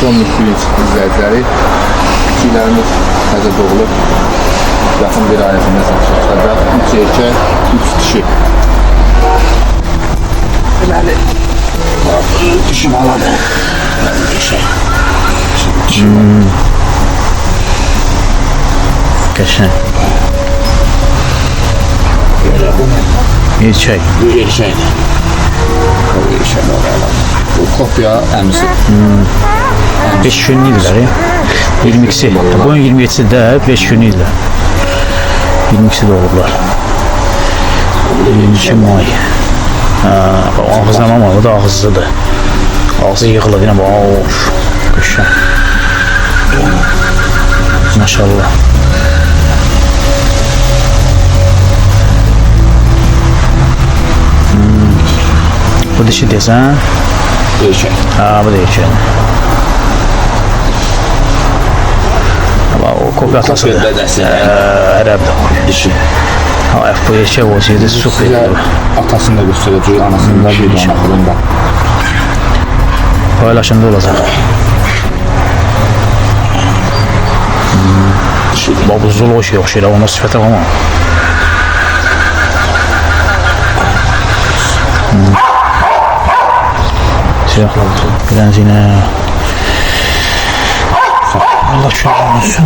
son mülkülük izləyiciləri. Küçüklərimiz təzə doğulub. Yaxın bir ay ərzində satışa çıxacaq. 3 erkək, 3 dişi. Deməli, dişi maladır. Qəşəng. Erkək. Bu erkəkdir. Bu erkək olarlar. Bu kopya əmisi. 5 günlüklər. 22'si. Bunun 27'si də 5 günlüklər. 22'si də olublar. 22 may. Ağızdan ama o da ağızlıdır. Ağzı yığılır yine bu. Of. Qəşəng. Maşallah. Bu dişi desen? Erkək. Bu da erkek. Ama o kopya atasıdır. Kopya dədəsi. Ərəb də var. Dişi. Bu erkek olsaydı süper. Sizə atasını da göstərəcək, anasını da bir dana xırında. Paylaşımda olacaq. Bu zul şey oxşayır, ona sifətə ama. Siyahlar, biraz yine Allah şükür olsun.